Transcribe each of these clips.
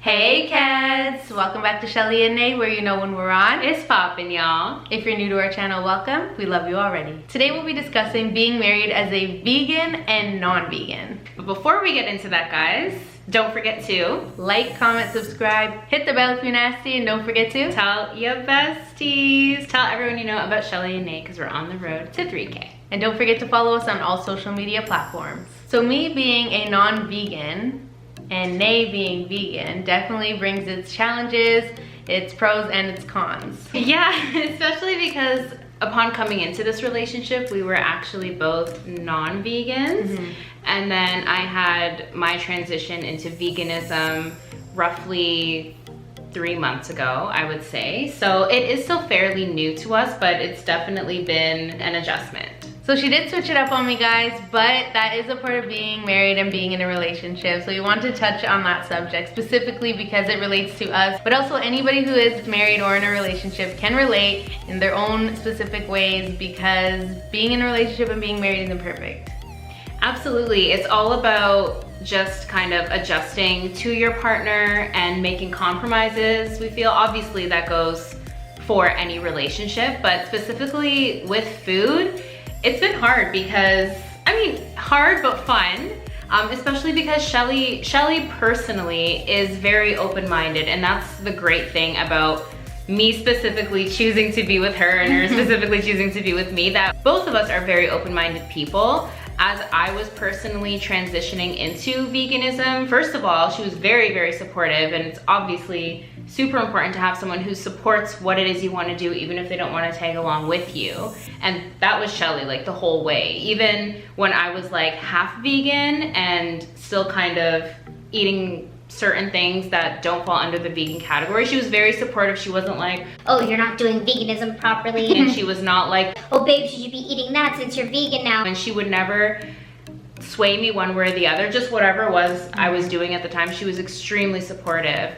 Hey Kedz! Welcome back to Chelley&Nay, where you know when we're on. It's poppin', y'all. If you're new to our channel, welcome. We love you already. Today we'll be discussing being married as a vegan and non-vegan. But before we get into that, guys, don't forget to like, comment, subscribe, hit the bell if you're nasty, and don't forget to tell your besties. Tell everyone you know about Chelley&Nay because we're on the road to 3K. And don't forget to follow us on all social media platforms. So me being a non-vegan and Nay being vegan definitely brings its challenges, its pros and its cons. Yeah, especially because upon coming into this relationship, we were actually both non-vegans. And then I had my transition into veganism roughly 3 months ago, I would say. So it is still fairly new to us, but it's definitely been an adjustment. So she did switch it up on me, guys, but that is a part of being married and being in a relationship. So we want to touch on that subject specifically because it relates to us, but also anybody who is married or in a relationship can relate in their own specific ways because being in a relationship and being married isn't perfect. Absolutely. It's all about just kind of adjusting to your partner and making compromises. We feel obviously that goes for any relationship, but specifically with food, it's been hard because, hard but fun, especially because Chelley personally is very open-minded, and that's the great thing about me specifically choosing to be with her and her specifically choosing to be with me, that both of us are very open-minded people. As I was personally transitioning into veganism, first of all, she was very, very supportive, and it's obviously super important to have someone who supports what it is you want to do, even if they don't want to tag along with you. And that was Chelley, like the whole way. Even when I was like half vegan and still kind of eating certain things that don't fall under the vegan category, she was very supportive. She wasn't like, oh, you're not doing veganism properly. And she was not like, oh babe, should you be eating that since you're vegan now? And she would never sway me one way or the other, just whatever it was I was doing at the time. She was extremely supportive.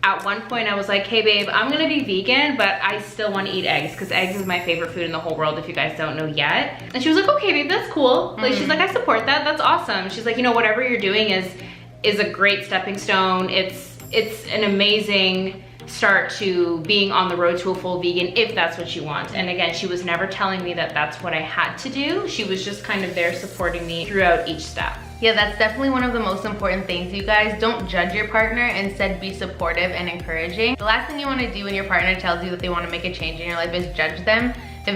At one point I was like, hey babe, I'm gonna be vegan, but I still want to eat eggs because eggs is my favorite food in the whole world, if you guys don't know yet. And she was like, okay babe, that's cool. Like, she's like, I support that, that's awesome. She's like, you know, whatever you're doing is a great stepping stone. It's an amazing start to being on the road to a full vegan if that's what you want. And again, she was never telling me that that's what I had to do. She was just kind of there supporting me throughout each step. Yeah, that's definitely one of the most important things, you guys. Don't judge your partner, instead be supportive and encouraging. The last thing you want to do when your partner tells you that they want to make a change in your life is judge them.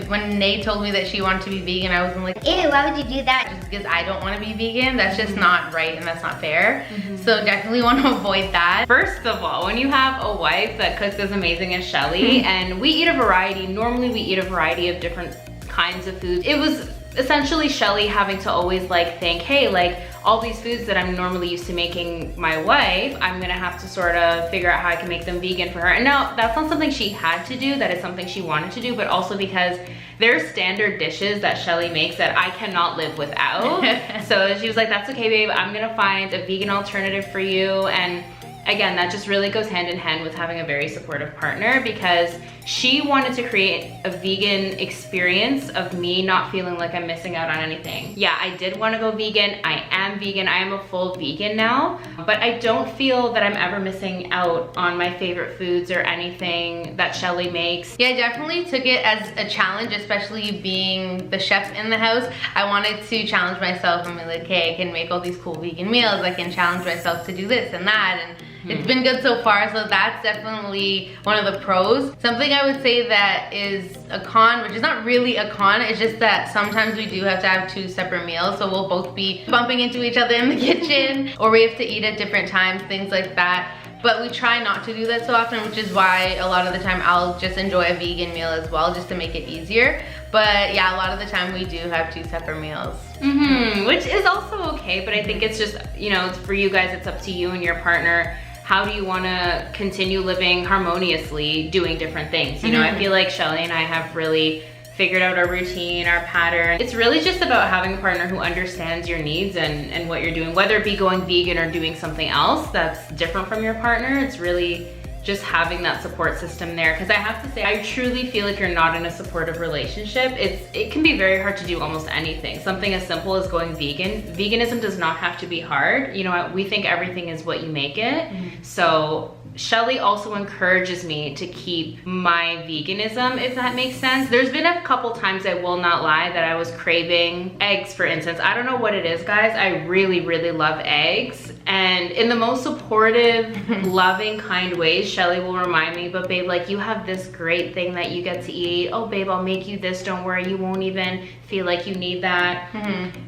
When Nay told me that she wanted to be vegan, I wasn't like, ew, why would you do that? Just because I don't want to be vegan, that's just not right and that's not fair. So definitely want to avoid that. First of all, when you have a wife that cooks as amazing as Chelley, and we eat a variety, normally we eat a variety of different kinds of foods. It was essentially Chelley having to always like think, hey, like all these foods that I'm normally used to making my wife, I'm gonna have to sort of figure out how I can make them vegan for her. And now that's not something she had to do, that is something she wanted to do, but also because there's standard dishes that Chelley makes that I cannot live without. So she was like, that's okay babe, I'm gonna find a vegan alternative for you. And again, that just really goes hand in hand with having a very supportive partner, because she wanted to create a vegan experience of me not feeling like I'm missing out on anything. Yeah, I did want to go vegan. I am vegan. I am a full vegan now, but I don't feel that I'm ever missing out on my favorite foods or anything that Chelley makes. Yeah, I definitely took it as a challenge, especially being the chef in the house. I wanted to challenge myself and be like, hey, I can make all these cool vegan meals. I can challenge myself to do this and that. And it's been good so far, so that's definitely one of the pros. Something I would say that is a con, which is not really a con, it's just that sometimes we do have to have 2 separate meals, so we'll both be bumping into each other in the kitchen, or we have to eat at different times, things like that. But we try not to do that so often, which is why a lot of the time I'll just enjoy a vegan meal as well, just to make it easier. But yeah, a lot of the time we do have 2 separate meals. Which is also okay, but I think it's just, you know, for you guys, it's up to you and your partner. How do you want to continue living harmoniously, doing different things? You know, I feel like Chelley and I have really figured out our routine, our pattern. It's really just about having a partner who understands your needs and what you're doing, whether it be going vegan or doing something else that's different from your partner. It's really just having that support system there. Because I have to say, I truly feel if you're not in a supportive relationship, it can be very hard to do almost anything. Something as simple as going vegan. Veganism does not have to be hard. You know, we think everything is what you make it. So Chelley also encourages me to keep my veganism, if that makes sense. There's been a couple times, I will not lie, that I was craving eggs, for instance. I don't know what it is, guys. I really, really love eggs. And in the most supportive, loving, kind ways, Chelley will remind me, but babe, like, you have this great thing that you get to eat. Oh, babe, I'll make you this. Don't worry, you won't even feel like you need that.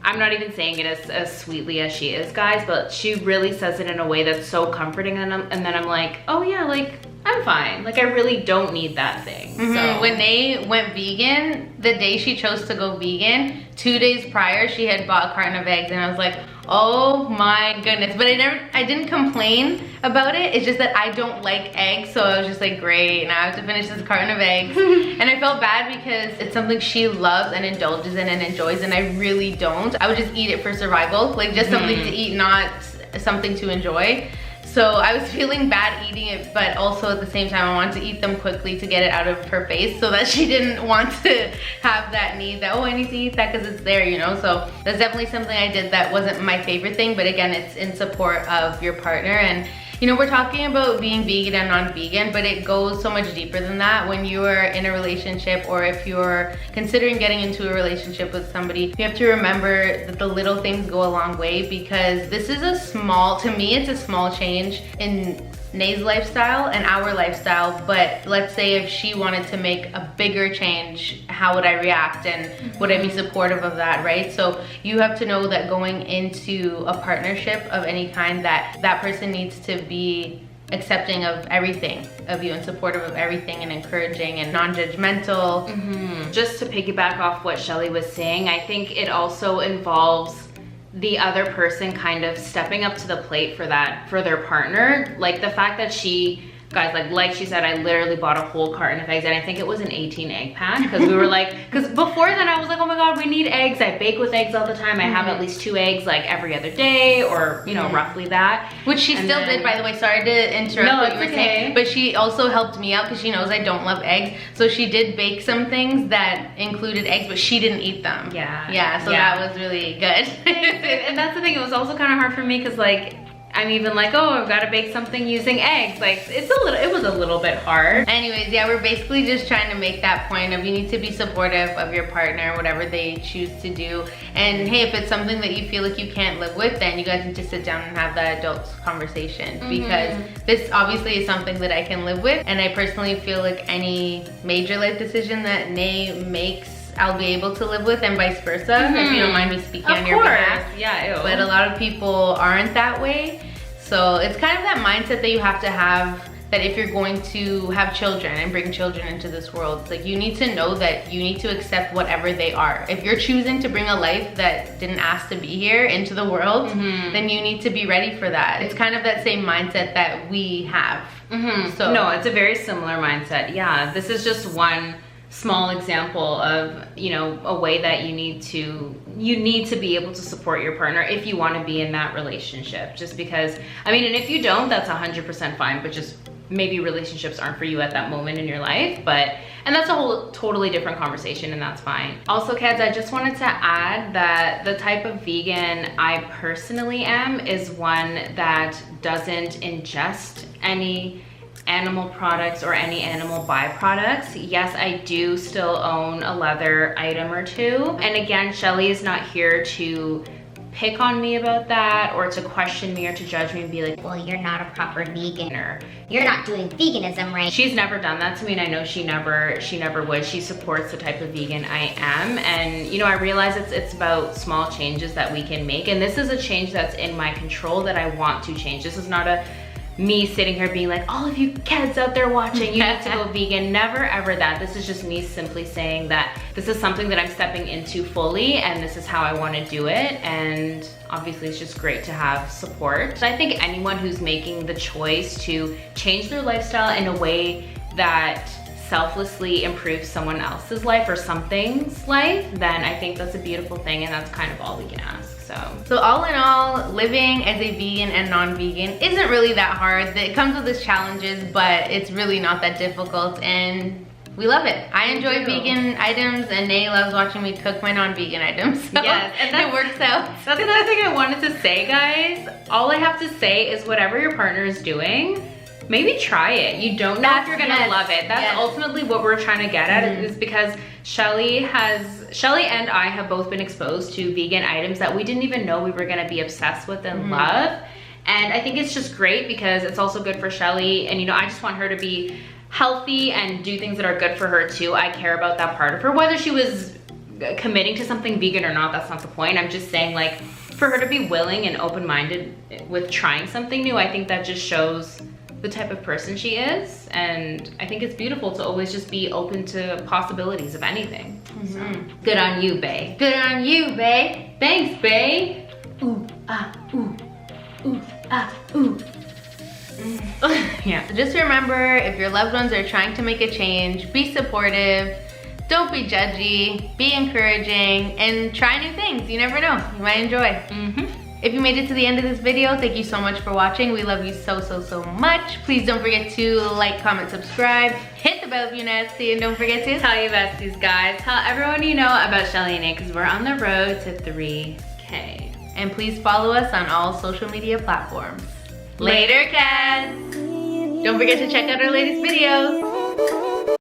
I'm not even saying it as sweetly as she is, guys, but she really says it in a way that's so comforting. And then I'm like, oh yeah, like, I'm fine. Like, I really don't need that thing. So when they went vegan, the day she chose to go vegan, 2 days prior, she had bought a carton of eggs, and I was like, oh my goodness. But I didn't complain about it. It's just that I don't like eggs, so I was just like, great, now I have to finish this carton of eggs. And I felt bad because it's something she loves and indulges in and enjoys, and I really don't. I would just eat it for survival, like just something to eat, not something to enjoy. So I was feeling bad eating it, but also at the same time, I wanted to eat them quickly to get it out of her face so that she didn't want to have that need that, oh, I need to eat that because it's there, you know? So that's definitely something I did that wasn't my favorite thing, but again, it's in support of your partner. And you know, we're talking about being vegan and non-vegan, but it goes so much deeper than that. When you are in a relationship, or if you're considering getting into a relationship with somebody, you have to remember that the little things go a long way, because this is to me, it's a small change in Nay's lifestyle and our lifestyle. But let's say if she wanted to make a bigger change, how would I react, and would I be supportive of that, right? So you have to know that going into a partnership of any kind, that person needs to be accepting of everything of you and supportive of everything and encouraging and non-judgmental. Just to piggyback off what Chelley was saying, I think it also involves the other person kind of stepping up to the plate for their partner. Like the fact that she, guys, like she said, I literally bought a whole carton of eggs, and I think it was an 18 egg pack, because we were like, because before then I was like, oh my god, we need eggs. I bake with eggs all the time. I have at least 2 eggs like every other day, or you know, roughly that. Which she still did, by the way. Sorry to interrupt what you were saying, but she also helped me out because she knows I don't love eggs. So she did bake some things that included eggs, but she didn't eat them. So that was really good. And that's the thing, it was also kind of hard for me because, like, I'm even like, oh, I've got to bake something using eggs. Like, it was a little bit hard. Anyways, yeah, we're basically just trying to make that point of you need to be supportive of your partner, whatever they choose to do. And hey, if it's something that you feel like you can't live with, then you guys need to sit down and have that adult conversation, because this obviously is something that I can live with. And I personally feel like any major life decision that Nay makes, I'll be able to live with, and vice versa, if you don't mind me speaking on your behalf. Yeah, ew. But a lot of people aren't that way. So it's kind of that mindset that you have to have, that if you're going to have children and bring children into this world, like, you need to know that you need to accept whatever they are. If you're choosing to bring a life that didn't ask to be here into the world, then you need to be ready for that. It's kind of that same mindset that we have. So no, it's a very similar mindset. Yeah, this is just one small example of, you know, a way that you need to be able to support your partner if you want to be in that relationship. Just because, I mean, and if you don't, that's 100% fine, but just maybe relationships aren't for you at that moment in your life. And that's a whole totally different conversation, and that's fine. Also, Kedz, I just wanted to add that the type of vegan I personally am is one that doesn't ingest any animal products or any animal byproducts. Yes, I do still own a leather item or two. And again, Chelley is not here to pick on me about that, or to question me or to judge me and be like, well, you're not a proper vegan, or you're not doing veganism right. She's never done that to me, and I know she never would. She supports the type of vegan I am. And you know, I realize it's about small changes that we can make, and this is a change that's in my control that I want to change. This is not me sitting here being like, all of you kids out there watching, you need to go vegan. Never ever that. This is just me simply saying that this is something that I'm stepping into fully, and this is how I want to do it. And obviously it's just great to have support. So I think anyone who's making the choice to change their lifestyle in a way that selflessly improves someone else's life or something's life, then I think that's a beautiful thing, and that's kind of all we can ask. So So all in all, living as a vegan and non-vegan isn't really that hard. It comes with its challenges, but it's really not that difficult, and we love it. I enjoy vegan items, and Nay loves watching me cook my non-vegan items. So yes, and it works out. That's another thing I wanted to say, guys. All I have to say is whatever your partner is doing, maybe try it. You don't know if you're gonna love it. That's ultimately what we're trying to get at, is because Chelley and I have both been exposed to vegan items that we didn't even know we were gonna be obsessed with and love. And I think it's just great because it's also good for Chelley, and you know, I just want her to be healthy and do things that are good for her too. I care about that part of her. Whether she was committing to something vegan or not, that's not the point. I'm just saying, like, for her to be willing and open-minded with trying something new, I think that just shows the type of person she is. And I think it's beautiful to always just be open to possibilities of anything. So, good on you, bae. Good on you, bae. Thanks, bae. Ooh, ah, ooh. Ooh, ah, ooh. Yeah. Just remember, if your loved ones are trying to make a change, be supportive, don't be judgy, be encouraging, and try new things. You never know, you might enjoy. If you made it to the end of this video, thank you so much for watching. We love you so, so, so much. Please don't forget to like, comment, subscribe, hit the bell if you're nasty, and don't forget to tell your besties, guys. Tell everyone you know about Chelley&Nay, because we're on the road to 3K. And please follow us on all social media platforms. Later, Kedz! Don't forget to check out our latest videos.